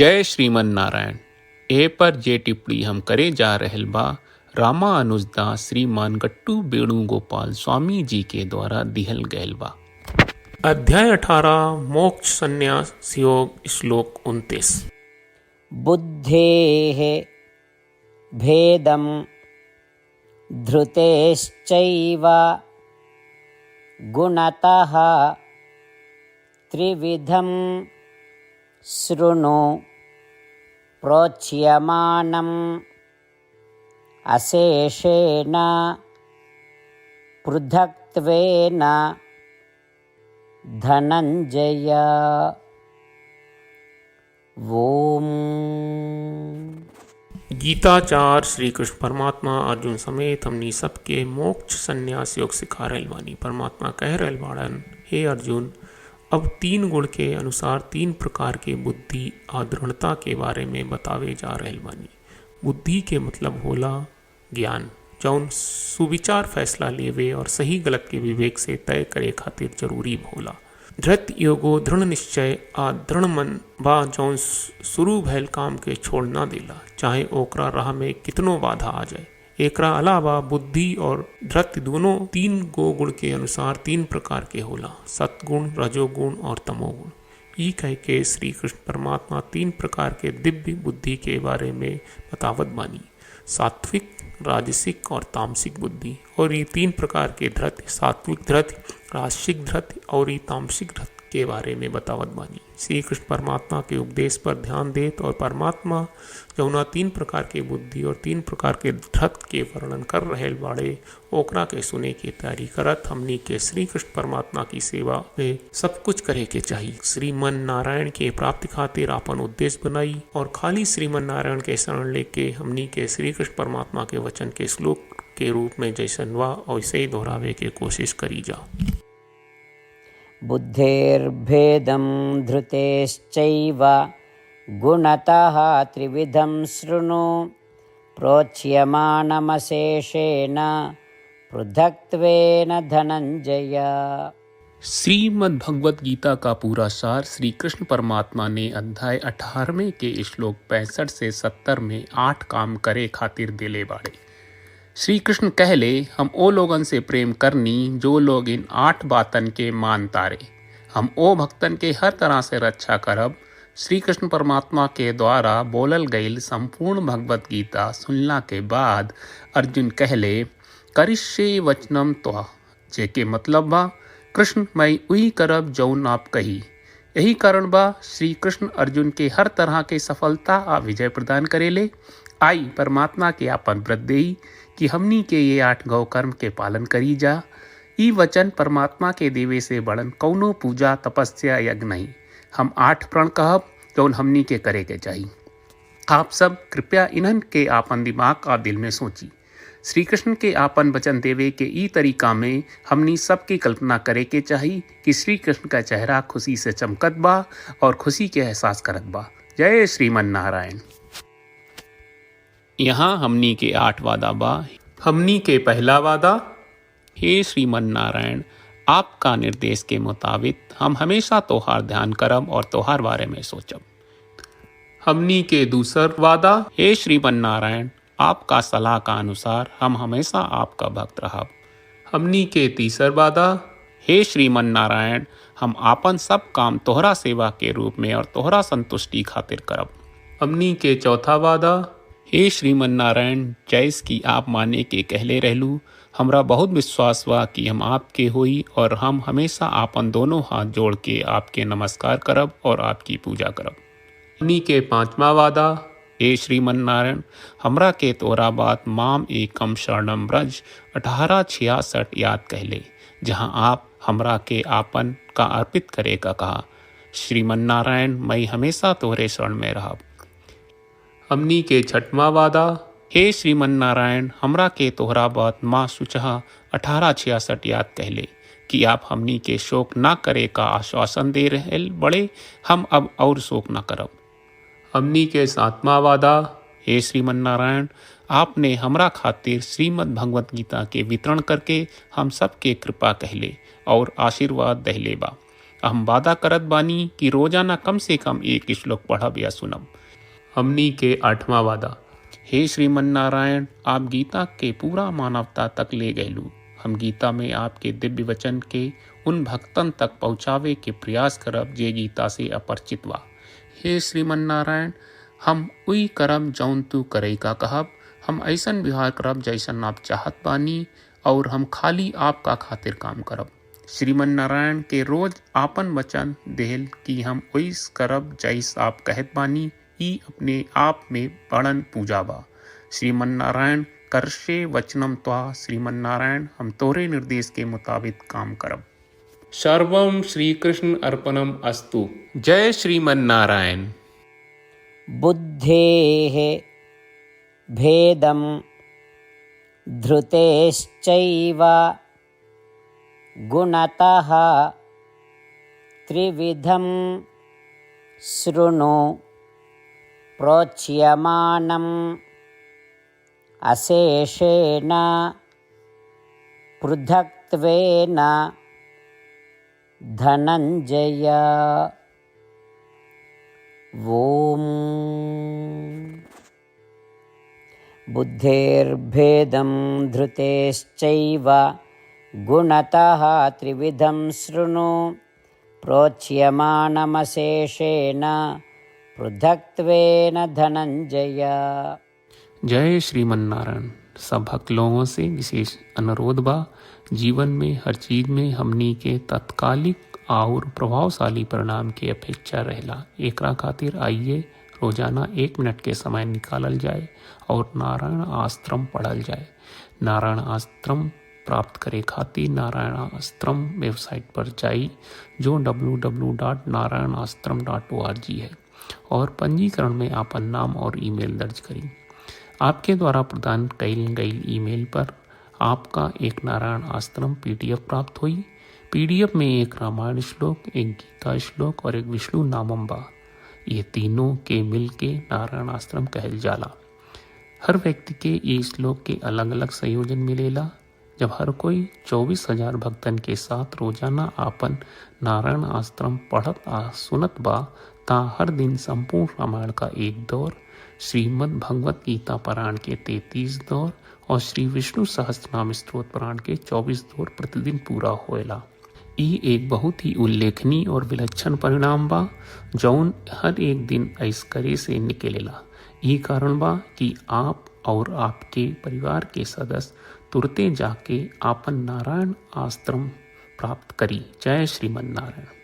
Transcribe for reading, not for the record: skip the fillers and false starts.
जय श्रीमन नारायण। ए पर जे टिप्पणी हम करे जा रहल बा रामानुजदास श्रीमान गट्टू वेणुगोपाल स्वामी जी के द्वारा दिहल गयल बा। अध्याय 18 मोक्ष संन्यास योग श्लोक 29। बुद्धेः भेदं धृतेश्चैव गुणतः त्रिविधं शृणु प्रोच्यमानम् अशेषेण पृथक्त्वेन धनंजय। ओम। गीताचार्य श्री कृष्ण परमात्मा अर्जुन समेत हमनी सबके मोक्ष संन्यास योग सिखा रहल बानी। परमात्मा कह रहल बाड़न, हे अर्जुन, अब 3 गुण के अनुसार 3 प्रकार के बुद्धि आदृढ़ता के बारे में बतावे जा रहल बानी। बुद्धि के मतलब होला ज्ञान, जौन सुविचार फैसला लेवे और सही गलत के विवेक से तय करे खातिर जरूरी होला। धृत योगो दृढ़ निश्चय आ दृढ़ मन बा जौन शुरू भैल काम के छोड़ ना देला, चाहे ओकरा राह में कितनो बाधा आ जाए। एकरा अलावा बुद्धि और धृत दोनों 3 गुण के अनुसार 3 प्रकार के होला, सतगुण, रजोगुण और तमोगुण। ई कह के श्री कृष्ण परमात्मा 3 प्रकार के दिव्य बुद्धि के बारे में बतावत बानी, सात्विक, राजसिक और तामसिक बुद्धि। और ये 3 प्रकार के धृत, सात्विक धृत, राजसिक धृत और ये तामसिक धृत के बारे में बतावत बानी। श्री कृष्ण परमात्मा के उपदेश पर ध्यान देत और परमात्मा जौना 3 प्रकार के बुद्धि और 3 प्रकार के धृत के वर्णन कर रहल बाड़े, ओकरा के सुने की तैयारी करत हमनी के श्री कृष्ण परमात्मा की सेवा में सब कुछ करे के चाहिए। श्रीमन नारायण के प्राप्ति खातिर आपन उद्देश्य बनाई और खाली श्रीमन नारायण के शरण लेके हमनी के श्री कृष्ण परमात्मा के वचन के श्लोक के रूप में जैसन वा वैसे ही दोहरावे के कोशिश करी जा। बुद्धेर्भेदं धृतेश्चैव गुणतः त्रिविधं शृणु प्रोच्यमानमशेषेण पृथक्त्वेन धनंजय। श्रीमद् भगवत गीता का पूरा सार श्री कृष्ण परमात्मा ने अध्याय 18वें के श्लोक 65 से 70 में 8 काम करे खातिर दिले बाड़े। श्री कृष्ण कहले, हम ओ लोगन से प्रेम करनी जो लोग इन 8 बातन के मान तारे। हम ओ भक्तन के हर तरह से रक्षा करब। श्री कृष्ण परमात्मा के द्वारा बोलल गईल संपूर्ण भगवत गीता सुनला के बाद अर्जुन कहले, करिष्ये वचनम त्वा, जेके मतलब बा, कृष्ण मैं उही करब जौन आप कही। यही कारण बा श्री कृष्ण अर्जुन के हर तरह के सफलता आ विजय प्रदान करेले। आई परमात्मा के आपन व्रत देई कि हमनी के ये 8 गौ कर्म के पालन करी जा। ई वचन परमात्मा के देवे से बड़न कौनो पूजा, तपस्या, यज्ञ नहीं। हम 8 प्रण कहब जौन हमनी के करे के चाहिए। आप सब कृपया इन्हन के आपन दिमाग और दिल में सोची। श्री कृष्ण के आपन वचन देवे के ई तरीका में हमनी सबकी कल्पना करे के चाहिए कि श्री कृष्ण का चेहरा खुशी से चमकत बा और खुशी के एहसास करत बा। जय श्रीमन नारायण। यहाँ हमनी के 8 वादा बा। हमनी के पहला वादा, हे श्रीमन नारायण, आपका निर्देश के मुताबिक हम हमेशा तोहार ध्यान करब और तोहार बारे में सोचब। हमनी के दूसर वादा, हे श्रीमन नारायण, आपका सलाह का अनुसार हम हमेशा आपका भक्त रहब। हमनी के तीसर वादा, हे श्रीमन नारायण, हम आपन सब काम तोहरा सेवा के रूप में और तोहरा संतुष्टि खातिर करब। हमनी के चौथा वादा, हे श्रीमन नारायण, जैस की आप माने के कहले रहलू, हमरा बहुत विश्वास बा कि हम आपके होई और हम हमेशा आपन दोनों हाथ जोड़ के आपके नमस्कार करब और आपकी पूजा करब। हमनी के 5वां वादा, हे श्रीमन नारायण, हमरा के तोरा बात माम एकम शरणम ब्रज 1866 याद कहले, जहाँ आप हमरा के आपन का अर्पित करे का कहा। श्रीमन नारायण, मैं हमेशा तोहरे शरण में रहब। हमनी के 6वां वादा, हे श्रीमन नारायण, हमरा के तोहरा बात माँ सुचहा 1866 याद कहले कि आप हमनी के शोक ना करे का आश्वासन दे रहे बड़े, हम अब और शोक ना करब। हमनी के 7वां वादा, हे श्रीमन नारायण, आपने हमरा खातिर श्रीमद् भगवत गीता के वितरण करके हम सब के कृपा कहले और आशीर्वाद दहले बा। हम वादा करत बानी कि रोजाना कम से कम एक श्लोक पढ़ब या सुनब। हमनी के 8वां वादा। हे श्रीमन नारायण, आप गीता के पूरा मानवता तक ले गयलू। हम गीता में आपके दिव्य वचन के उन भक्तन तक पहुँचावे के प्रयास करब जे गीता से अपरिचित बा। हे श्रीमन नारायण, हम उई करब जौन तू करे का कहब। हम ऐसन व्यवहार करब जैसन आप चाहत बानी और हम खाली आपका खातिर काम करब। श्रीमन नारायण के रोज आपन वचन देहल कि हम ओइस करब जैस आप कहत बानी, ई अपने आप में बड़न पूजा बा। श्रीमन नारायण, करशे वचनम त्वा। श्रीमन नारायण, हम तोरे निर्देश के मुताबिक काम करब। सर्वम श्री कृष्ण अर्पणम अस्तु। जय श्रीमन नारायण। बुद्धेः भेदं धृतेश्चैव गुणतः त्रिविधं शृणु प्रोच्यमानम् अशेषेण पृथक्त्वेन धनञ्जय। ॐ बुद्धेर्भेदं धृतेश्चैव गुणतः त्रिविधं शृणु प्रोच्यमानमशेषेण पृथक्त्वेन धनञ्जय। जय श्रीमन नारायण। सब भक्त लोगों से विशेष अनुरोध बा, जीवन में हर चीज में हमनी के तत्कालिक और प्रभावशाली परिणाम की अपेक्षा रहेला। एकरा खातिर आइए रोजाना 1 मिनट के समय निकालल जाए और नारायण आश्रम पढ़ल जाए। नारायण आश्रम प्राप्त करे खातिर नारायण आश्रम वेबसाइट पर जाई, जो www.narayanashram.org है, और पंजीकरण में आपन नाम और ईमेल दर्ज करी। आपके द्वारा प्रदान कईल गई ईमेल पर आपका एक नारायण आश्रम PDF प्राप्त हुई। PDF में एक रामायण श्लोक, एक गीता श्लोक और एक विष्णु नामम बा। ये तीनों के मिल के नारायण आश्रम कहल जाला। हर व्यक्ति के ये श्लोक के अलग अलग संयोजन मिलेला। जब हर कोई 24,000 भक्तन के साथ रोजाना आपन नारायण आश्रम पढ़त आ सुनत बा, ता हर दिन संपूर्ण रामायण का 1 दौर, श्रीमद् भगवत गीता पारायण के 33 दौर और श्री विष्णु सहस्त्रनाम स्तोत्र पारायण के 24 दौर प्रतिदिन पूरा होएला। ई एक बहुत ही उल्लेखनीय और विलक्षण परिणाम बा, जौन हर एक दिन ऐस करे से निकलेला। ई कारण बा कि आप और आपके परिवार के सदस्य तुरते जाके आपन नारायण आश्रम प्राप्त करी। जय श्रीमन नारायण।